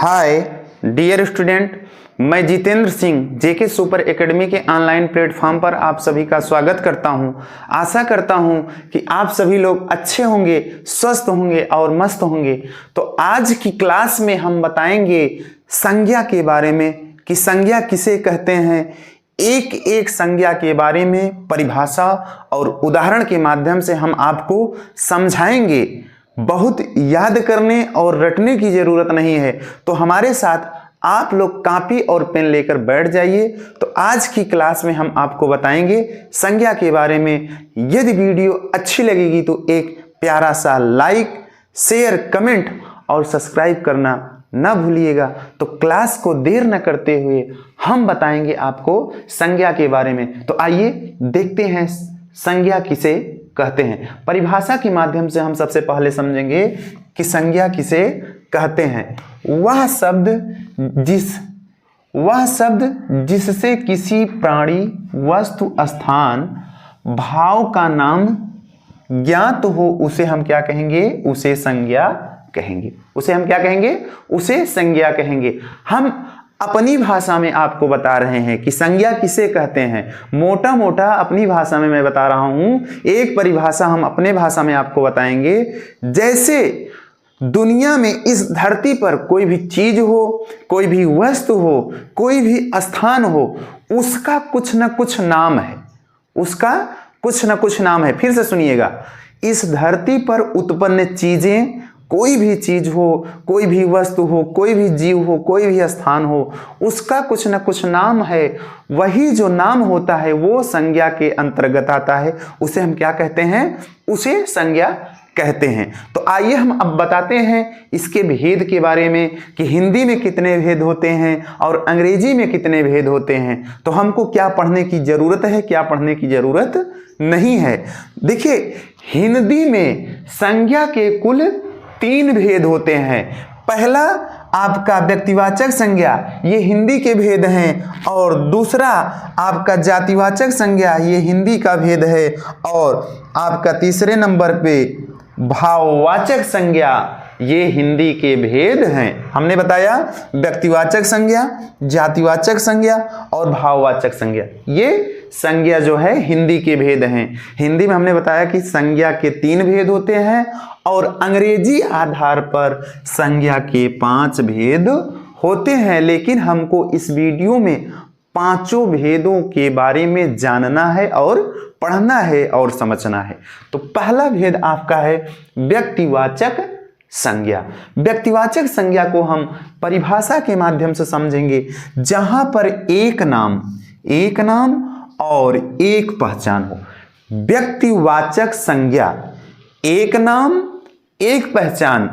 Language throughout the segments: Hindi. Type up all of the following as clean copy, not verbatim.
हाय डियर स्टूडेंट, मैं जितेंद्र सिंह जेके सुपर एकेडमी के ऑनलाइन प्लेटफॉर्म पर आप सभी का स्वागत करता हूं। आशा करता हूं कि आप सभी लोग अच्छे होंगे, स्वस्थ होंगे और मस्त होंगे। तो आज की क्लास में हम बताएंगे संज्ञा के बारे में कि संज्ञा किसे कहते हैं। एक एक संज्ञा के बारे में परिभाषा और उदाहरण के माध्यम से हम आपको समझाएंगे। बहुत याद करने और रटने की जरूरत नहीं है, तो हमारे साथ आप लोग कॉपी और पेन लेकर बैठ जाइए। तो आज की क्लास में हम आपको बताएंगे संज्ञा के बारे में। यदि वीडियो अच्छी लगेगी तो एक प्यारा सा लाइक, शेयर, कमेंट और सब्सक्राइब करना ना भूलिएगा। तो क्लास को देर न करते हुए हम बताएंगे आपको संज्ञा के बारे में। तो आइए देखते हैं संज्ञा किसे कहते हैं। परिभाषा के माध्यम से हम सबसे पहले समझेंगे कि संज्ञा किसे कहते हैं। वह शब्द जिससे किसी प्राणी, वस्तु, स्थान, भाव का नाम ज्ञात हो उसे हम क्या कहेंगे? उसे संज्ञा कहेंगे। उसे हम क्या कहेंगे? उसे संज्ञा कहेंगे। हम अपनी भाषा में आपको बता रहे हैं कि संज्ञा किसे कहते हैं। मोटा मोटा अपनी भाषा में मैं बता रहा हूं। एक परिभाषा हम अपने भाषा में आपको बताएंगे। जैसे दुनिया में इस धरती पर कोई भी चीज हो, कोई भी वस्तु हो, कोई भी स्थान हो, उसका कुछ न कुछ नाम है। उसका कुछ न कुछ नाम है। फिर से सुनिएगा, इस धरती पर उत्पन्न चीजें, कोई भी चीज हो, कोई भी वस्तु हो, कोई भी जीव हो, कोई भी स्थान हो, उसका कुछ न कुछ नाम है। वही जो नाम होता है वो संज्ञा के अंतर्गत आता है। उसे हम क्या कहते हैं? उसे संज्ञा कहते हैं। तो आइए हम अब बताते हैं इसके भेद के बारे में कि हिंदी में कितने भेद होते हैं और अंग्रेजी में कितने भेद होते हैं। तो हमको क्या पढ़ने की जरूरत है, क्या पढ़ने की जरूरत नहीं है। देखिए, हिंदी में संज्ञा के कुल 3 भेद होते हैं। पहला आपका व्यक्तिवाचक संज्ञा, ये हिंदी के भेद हैं। और दूसरा आपका जातिवाचक संज्ञा, ये हिंदी का भेद है। और आपका तीसरे नंबर पे भाववाचक संज्ञा, ये हिंदी के भेद हैं। हमने बताया व्यक्तिवाचक संज्ञा, जातिवाचक संज्ञा और भाववाचक संज्ञा, ये संज्ञा जो है हिंदी के भेद हैं। हिंदी में हमने बताया कि संज्ञा के 3 भेद होते हैं और अंग्रेजी आधार पर संज्ञा के 5 भेद होते हैं। लेकिन हमको इस वीडियो में 5 भेदों के बारे में जानना है और पढ़ना है और समझना है। तो पहला भेद आपका है व्यक्तिवाचक संज्ञा। व्यक्तिवाचक संज्ञा को हम परिभाषा के माध्यम से समझेंगे, जहां पर एक नाम और एक पहचान हो। व्यक्तिवाचक संज्ञा, एक नाम एक पहचान,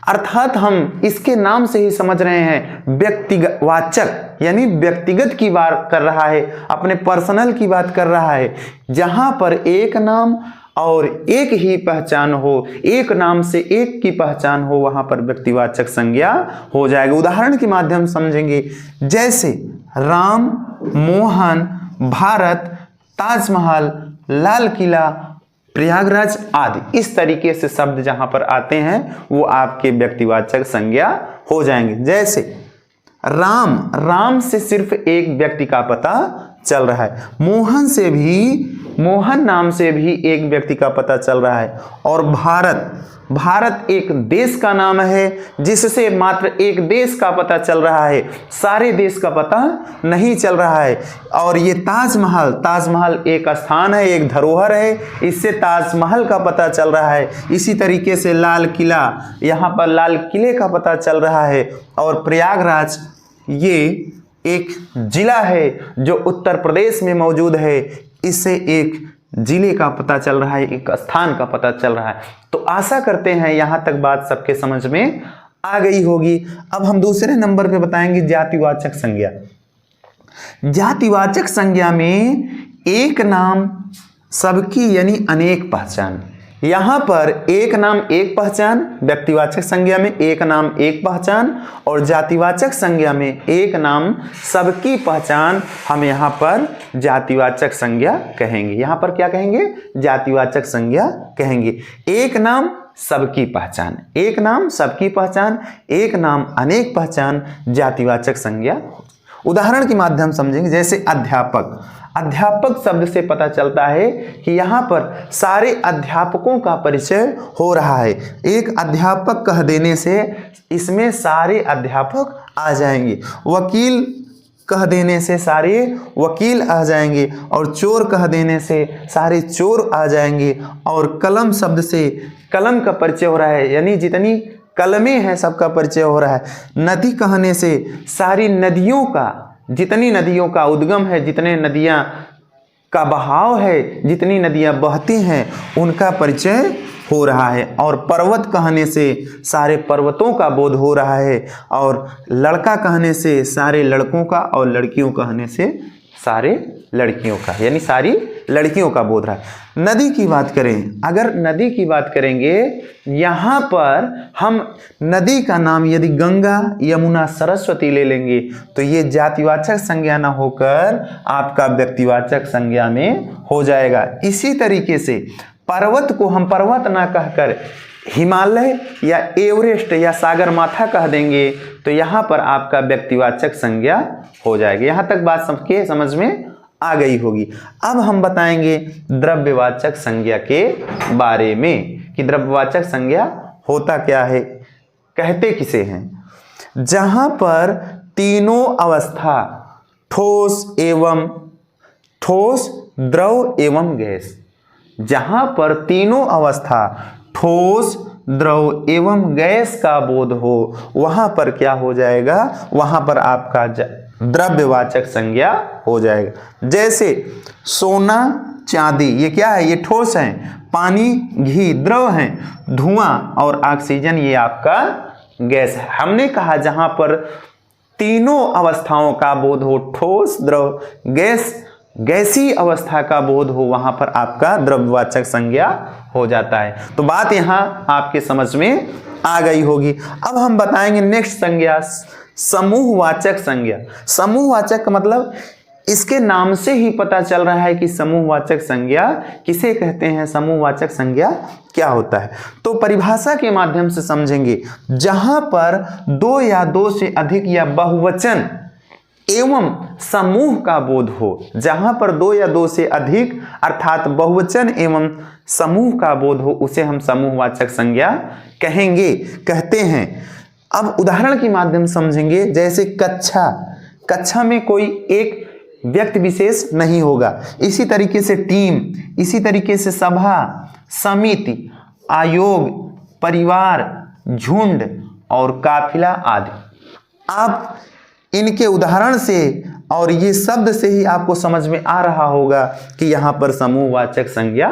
अर्थात हम इसके नाम से ही समझ रहे हैं व्यक्तिवाचक यानी व्यक्तिगत की बात कर रहा है, अपने पर्सनल की बात कर रहा है। जहां पर एक नाम और एक ही पहचान हो, एक नाम से एक की पहचान हो, वहां पर व्यक्तिवाचक संज्ञा हो जाएगा। उदाहरण के माध्यम समझेंगे, जैसे राम, मोहन, भारत, ताजमहल, लाल किला, प्रयागराज आदि। इस तरीके से शब्द जहां पर आते हैं वो आपके व्यक्तिवाचक संज्ञा हो जाएंगे। जैसे राम से सिर्फ एक व्यक्ति का पता चल रहा है। मोहन नाम से भी एक व्यक्ति का पता चल रहा है। और भारत एक देश का नाम है जिससे मात्र एक देश का पता चल रहा है, सारे देश का पता नहीं चल रहा है। और ये ताजमहल एक स्थान है, एक धरोहर है, इससे ताजमहल का पता चल रहा है। इसी तरीके से लाल किला, यहाँ पर लाल किले का पता चल रहा है। और प्रयागराज ये एक जिला है जो उत्तर प्रदेश में मौजूद है, इससे एक जिले का पता चल रहा है, एक स्थान का पता चल रहा है। तो आशा करते हैं यहां तक बात सबके समझ में आ गई होगी। अब हम दूसरे नंबर पे बताएंगे जातिवाचक संज्ञा। जातिवाचक संज्ञा में एक नाम सबकी यानी अनेक पहचान। यहां पर एक नाम एक पहचान, व्यक्तिवाचक संज्ञा में एक नाम एक पहचान, और जातिवाचक संज्ञा में एक नाम सबकी पहचान। हम यहां पर जातिवाचक संज्ञा कहेंगे। यहां पर क्या कहेंगे? जातिवाचक संज्ञा कहेंगे। एक नाम सबकी पहचान, एक नाम सबकी पहचान, एक नाम अनेक पहचान, जातिवाचक संज्ञा। उदाहरण के माध्यम समझेंगे, जैसे अध्यापक। अध्यापक शब्द से पता चलता है कि यहाँ पर सारे अध्यापकों का परिचय हो रहा है। एक अध्यापक कह देने से इसमें सारे अध्यापक आ जाएंगे। वकील कह देने से सारे वकील आ जाएंगे, और चोर कह देने से सारे चोर आ जाएंगे। और कलम शब्द से कलम का परिचय हो रहा है, यानी जितनी कलमें हैं सबका परिचय हो रहा है। नदी कहने से सारी नदियों का, जितनी नदियों का उद्गम है, जितने नदियाँ का बहाव है, जितनी नदियाँ बहती हैं, उनका परिचय हो रहा है। और पर्वत कहने से सारे पर्वतों का बोध हो रहा है। और लड़का कहने से सारे लड़कों का, और लड़कियों कहने से सारे लड़कियों का, यानी सारी लड़कियों का बोध रहा है। नदी की बात करें, अगर नदी की बात करेंगे, यहाँ पर हम नदी का नाम यदि गंगा, यमुना, सरस्वती ले लेंगे तो ये जातिवाचक संज्ञा न होकर आपका व्यक्तिवाचक संज्ञा में हो जाएगा। इसी तरीके से पर्वत को हम पर्वत ना कहकर हिमालय या एवरेस्ट या सागरमाथा कह देंगे तो यहाँ पर आपका व्यक्तिवाचक संज्ञा हो जाएगी। यहाँ तक बात सबके समझ में आ गई होगी। अब हम बताएंगे द्रव्यवाचक संज्ञा के बारे में कि द्रव्यवाचक संज्ञा होता क्या है, कहते किसे हैं। जहाँ पर तीनों अवस्था ठोस, द्रव एवं गैस, जहाँ पर तीनों अवस्था ठोस, द्रव एवं गैस का बोध हो, वहां पर क्या हो जाएगा, वहां पर आपका द्रव्यवाचक संज्ञा हो जाएगा। जैसे सोना, चांदी, ये क्या है, ये ठोस है। पानी, घी द्रव है। धुआं और ऑक्सीजन ये आपका गैस है। हमने कहा जहां पर तीनों अवस्थाओं का बोध हो, ठोस, द्रव, गैस, गैसीय अवस्था का बोध हो, वहां पर आपका द्रव्यवाचक संज्ञा हो जाता है। तो बात यहां आपके समझ में आ गई होगी। अब हम बताएंगे नेक्स्ट संज्ञा, समूहवाचक संज्ञा। समूहवाचक का मतलब इसके नाम से ही पता चल रहा है कि समूहवाचक संज्ञा किसे कहते हैं, समूहवाचक संज्ञा क्या होता है। तो परिभाषा के माध्यम से समझेंगे, जहां पर दो या दो से अधिक या बहुवचन एवं समूह का बोध हो, जहां पर दो या दो से अधिक अर्थात बहुवचन एवं समूह का बोध हो, उसे हम समूहवाचक संज्ञा कहेंगे, कहते हैं। अब उदाहरण के माध्यम समझेंगे, जैसे कक्षा, कक्षा में कोई एक व्यक्ति विशेष नहीं होगा। इसी तरीके से टीम, इसी तरीके से सभा, समिति, आयोग, परिवार, झुंड और काफिला आदि। आप इनके उदाहरण से और ये शब्द से ही आपको समझ में आ रहा होगा कि यहाँ पर समूहवाचक संज्ञा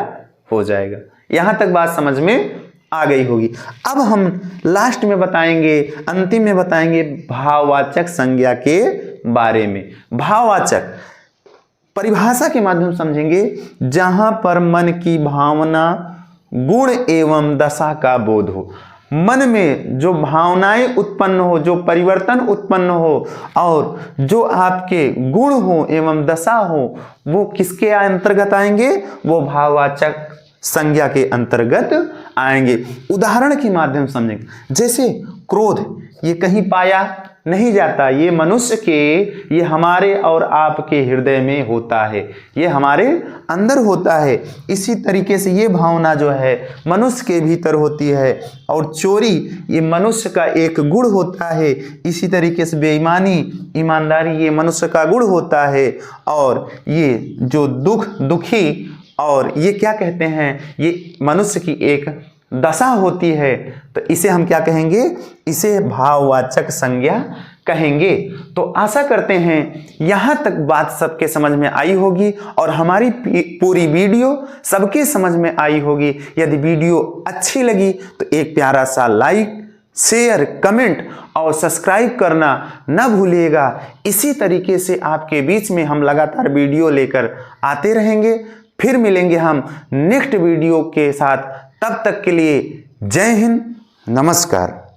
हो जाएगा। यहाँ तक बात समझ में आ गई होगी। अब हम लास्ट में बताएंगे, अंतिम में बताएंगे भाववाचक संज्ञा के बारे में। भाववाचक परिभाषा के माध्यम समझेंगे, जहां पर मन की भावना, गुण एवं दशा का बोध हो। मन में जो भावनाएं उत्पन्न हो, जो परिवर्तन उत्पन्न हो और जो आपके गुण हो एवं दशा हो, वो किसके अंतर्गत आएंगे, वो भाववाचक संज्ञा के अंतर्गत आएंगे। उदाहरण के माध्यम समझेंगे, जैसे क्रोध, ये कहीं पाया नहीं जाता, ये मनुष्य के, ये हमारे और आपके हृदय में होता है, ये हमारे अंदर होता है। इसी तरीके से ये भावना जो है मनुष्य के भीतर होती है। और चोरी ये मनुष्य का एक गुण होता है। इसी तरीके से बेईमानी, ईमानदारी ये मनुष्य का गुण होता है। और ये जो दुखी और ये क्या कहते हैं, ये मनुष्य की एक दशा होती है। तो इसे हम क्या कहेंगे, इसे भाववाचक संज्ञा कहेंगे। तो आशा करते हैं यहाँ तक बात सबके समझ में आई होगी और हमारी पूरी वीडियो सबके समझ में आई होगी। यदि वीडियो अच्छी लगी तो एक प्यारा सा लाइक, शेयर, कमेंट और सब्सक्राइब करना न भूलिएगा। इसी तरीके से आपके बीच में हम लगातार वीडियो लेकर आते रहेंगे। फिर मिलेंगे हम नेक्स्ट वीडियो के साथ। तब तक के लिए जय हिंद, नमस्कार।